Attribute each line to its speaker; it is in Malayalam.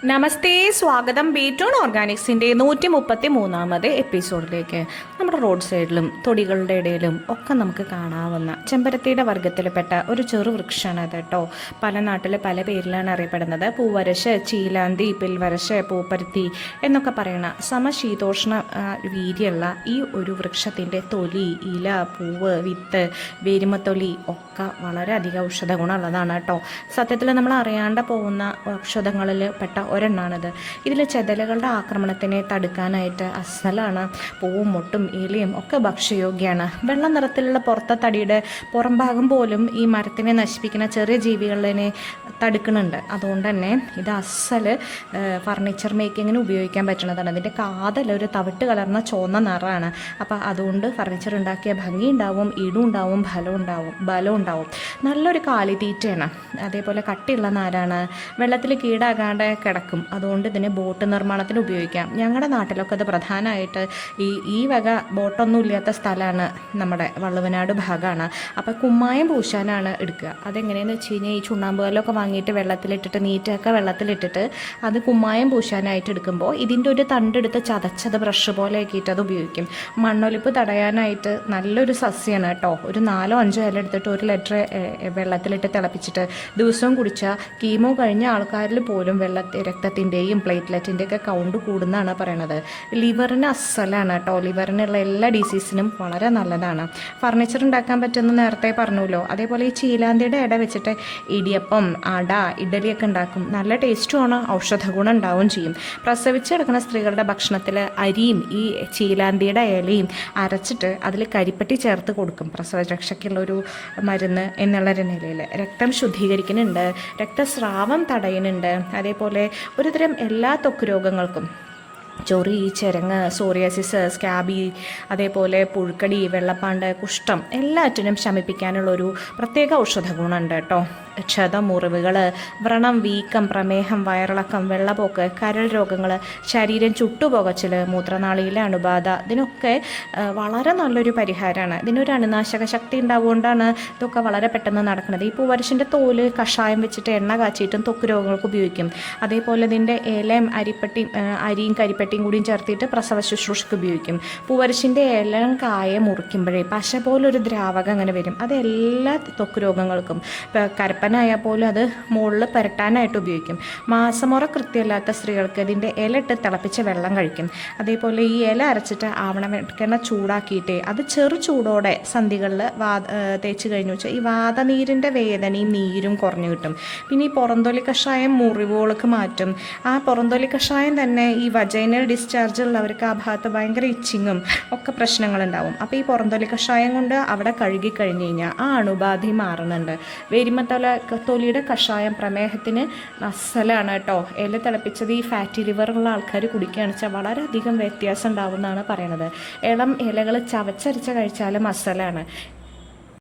Speaker 1: നമസ്തേ, സ്വാഗതം ബീറ്റോൺ ഓർഗാനിക്സിൻ്റെ 133ാമത് എപ്പിസോഡിലേക്ക്. നമ്മുടെ റോഡ് സൈഡിലും തൊടികളുടെ ഇടയിലും ഒക്കെ നമുക്ക് കാണാവുന്ന ചെമ്പരത്തിയുടെ വർഗ്ഗത്തിൽപ്പെട്ട ഒരു ചെറു വൃക്ഷമാണ് അത് കേട്ടോ. പല നാട്ടിൽ പല പേരിലാണ് അറിയപ്പെടുന്നത്. പൂവരശ്, ചീലാന്തി, പിൽവരശ്, പൂപ്പരുത്തി എന്നൊക്കെ പറയുന്ന സമശീതോഷ്ണ വീര്യമുള്ള ഈ ഒരു വൃക്ഷത്തിൻ്റെ തൊലി, ഇല, പൂവ്, വിത്ത്, വേരുമത്തൊലി ഒക്കെ വളരെയധികം ഔഷധ ഗുണമുള്ളതാണ് കേട്ടോ. സത്യത്തിൽ നമ്മൾ അറിയാണ്ട് പോകുന്ന ഔഷധങ്ങളിൽ പെട്ട ഒരെണ്ണാണിത്. ഇതിൽ ചെതലുകളുടെ ആക്രമണത്തിനെ തടുക്കാനായിട്ട് അസലാണ്. പൂവും മുട്ടും ഇലയും ഒക്കെ ഭക്ഷ്യയോഗ്യമാണ്. വെള്ള നിറത്തിലുള്ള പുറത്തെ തടിയുടെ പുറം ഭാഗം പോലും ഈ മരത്തിനെ നശിപ്പിക്കുന്ന ചെറിയ ജീവികളിനെ തടുക്കുന്നുണ്ട്. അതുകൊണ്ട് തന്നെ ഇത് അസല് ഫർണിച്ചർ മേക്കിങ്ങിന് ഉപയോഗിക്കാൻ പറ്റുന്നതാണ്. അതിൻ്റെ കാതലൊരു തവിട്ട് കലർന്ന ചുവന്ന നിറമാണ്. അപ്പോൾ അതുകൊണ്ട് ഫർണിച്ചർ ഉണ്ടാക്കിയ ഭംഗി ഉണ്ടാവും, ഈടും ഉണ്ടാവും, ബലം ഉണ്ടാവും. നല്ലൊരു കാലിത്തീറ്റയാണ്. അതേപോലെ കട്ടിയുള്ള നാരാണ്. വെള്ളത്തിൽ കീടാകാണ്ട് കിടക്കും. അതുകൊണ്ട് ഇതിന് ബോട്ട് നിർമ്മാണത്തിന് ഉപയോഗിക്കാം. ഞങ്ങളുടെ നാട്ടിലൊക്കെ അത് പ്രധാനമായിട്ട് ഈ വക ബോട്ടൊന്നും ഇല്ലാത്ത സ്ഥലമാണ് നമ്മുടെ വള്ളുവനാട് ഭാഗമാണ്. അപ്പോൾ കുമ്മായം പൂശാനാണ് എടുക്കുക. അതെങ്ങനെയാണെന്ന് വെച്ച് കഴിഞ്ഞാൽ ഈ ചുണ്ണാമ്പുകല്ലൊക്കെ വാങ്ങിയിട്ട് വെള്ളത്തിലിട്ടിട്ട് നീറ്റൊക്കെ വെള്ളത്തിലിട്ടിട്ട് അത് കുമ്മായം പൂശാനായിട്ട് എടുക്കുമ്പോൾ ഇതിൻ്റെ ഒരു തണ്ടെടുത്ത് ചതച്ചത് ബ്രഷ് പോലെ ആക്കിയിട്ട് അത് ഉപയോഗിക്കും. മണ്ണൊലിപ്പ് തടയാനായിട്ട് നല്ലൊരു സസ്യമാണ് കേട്ടോ. ഒരു 4-5 ഇല എടുത്തിട്ട് 1 ലിറ്റർ വെള്ളത്തിലിട്ട് തിളപ്പിച്ചിട്ട് ദിവസവും കുടിച്ചാൽ കീമോ കഴിഞ്ഞ ആൾക്കാരിൽ പോലും രക്തത്തിൻ്റെയും പ്ലേറ്റ്ലെറ്റിൻ്റെയൊക്കെ കൗണ്ട് കൂടുന്നതാണ് പറയണത്. ലിവറിന് അസലാണ് കേട്ടോ. ലിവറിനുള്ള എല്ലാ ഡിസീസിനും വളരെ നല്ലതാണ്. ഫർണിച്ചർ ഉണ്ടാക്കാൻ പറ്റുമെന്ന് നേരത്തെ പറഞ്ഞല്ലോ. അതേപോലെ ഈ ചീലാന്തിയുടെ ഇട വെച്ചിട്ട് ഇടിയപ്പം, അട, ഇഡലിയൊക്കെ ഉണ്ടാക്കും. നല്ല ടേസ്റ്റുമാണ്, ഔഷധ ഗുണം ഉണ്ടാവുകയും ചെയ്യും. പ്രസവിച്ച് കിടക്കുന്ന സ്ത്രീകളുടെ ഭക്ഷണത്തിൽ അരിയും ഈ ചീലാന്തിയുടെ ഇലയും അരച്ചിട്ട് അതിൽ കരിപ്പട്ടി ചേർത്ത് കൊടുക്കും. പ്രസവരക്ഷയ്ക്കുള്ളൊരു മരുന്ന് എന്നുള്ളൊരു നിലയിൽ രക്തം ശുദ്ധീകരിക്കുന്നുണ്ട്, രക്തസ്രാവം തടയുന്നുണ്ട്. അതേപോലെ ഒരുതരം എല്ലാ ത്വക്ക് രോഗങ്ങൾക്കും ചൊറി, ചെരങ്ങ്, സോറിയാസിസ്, സ്കാബി, അതേപോലെ പുഴുക്കടി, വെള്ളപ്പാണ്ട്, കുഷ്ഠം എല്ലാറ്റിനും ശമിപ്പിക്കാനുള്ളൊരു പ്രത്യേക ഔഷധ ഗുണമുണ്ട് കേട്ടോ. ക്ഷതം, മുറിവുകൾ, വ്രണം, വീക്കം, പ്രമേഹം, വയറിളക്കം, വെള്ളപ്പോക്ക്, കരൾ രോഗങ്ങൾ, ശരീരം ചുട്ടുപുകച്ചിൽ, മൂത്രനാളിയിലെ അണുബാധ, ഇതിനൊക്കെ വളരെ നല്ലൊരു പരിഹാരമാണ്. ഇതിനൊരു അണുനാശക ശക്തി ഉണ്ടാവുകൊണ്ടാണ് ഇതൊക്കെ വളരെ പെട്ടെന്ന് നടക്കുന്നത്. ഈ പൂവരശിൻ്റെ തോല് കഷായം വെച്ചിട്ട് എണ്ണ കാച്ചിട്ടും ത്വക്ക് രോഗങ്ങൾക്ക് ഉപയോഗിക്കും. അതേപോലെ ഇതിൻ്റെ ഇലയും അരിയും കരിപ്പട്ടിയും കൂടിയും ചേർത്തിട്ട് പ്രസവ ശുശ്രൂഷയ്ക്ക് ഉപയോഗിക്കും. പൂവരശിൻ്റെ ഇലം കായ മുറിക്കുമ്പോഴേ പശ പോലൊരു ദ്രാവകം അങ്ങനെ വരും. അത് എല്ലാ ത്വക്ക് രോഗങ്ങൾക്കും, കരപ്പനായാൽ പോലും അത് മുകളിൽ പുരട്ടാനായിട്ട് ഉപയോഗിക്കും. മാസമുറ കൃത്യമല്ലാത്ത സ്ത്രീകൾക്ക് ഇതിൻ്റെ ഇല ഇട്ട് തിളപ്പിച്ച വെള്ളം കഴിക്കും. അതേപോലെ ഈ ഇല അരച്ചിട്ട് ആവണമെണ്ണ ചൂടാക്കിയിട്ട് അത് ചെറു ചൂടോടെ സന്ധികളിൽ തേച്ച് കഴിഞ്ഞു വെച്ചാൽ ഈ വാതനീരിൻ്റെ വേദനയും നീരും കുറഞ്ഞു കിട്ടും. പിന്നെ ഈ പുറന്തൊലി കഷായം മുറിവുകൾക്ക് മാറ്റും. ആ പുറന്തൊലി കഷായം തന്നെ ഈ വജൈനൽ ഡിസ്ചാർജ് ഉള്ളവർക്ക് ആ ഭാഗത്ത് ഭയങ്കര ഇച്ചിങ്ങും ഒക്കെ പ്രശ്നങ്ങളുണ്ടാവും. അപ്പോൾ ഈ പുറന്തൊലി കഷായം കൊണ്ട് അവിടെ കഴുകി കഴിഞ്ഞ് കഴിഞ്ഞാൽ ആ അണുബാധ മാറുന്നുണ്ട്. തൊലിയുടെ കഷായം പ്രമേഹത്തിന് അസലാണ് കേട്ടോ. ഇല തിളപ്പിച്ചത് ഈ ഫാറ്റി ലിവറുള്ള ആൾക്കാർ കുടിക്കുകയാണെന്ന് വെച്ചാൽ വളരെയധികം വ്യത്യാസം ഉണ്ടാവുമെന്നാണ് പറയണത്. ഇളം ഇലകൾ ചവച്ചരച്ച് കഴിച്ചാലും അസലാണ്.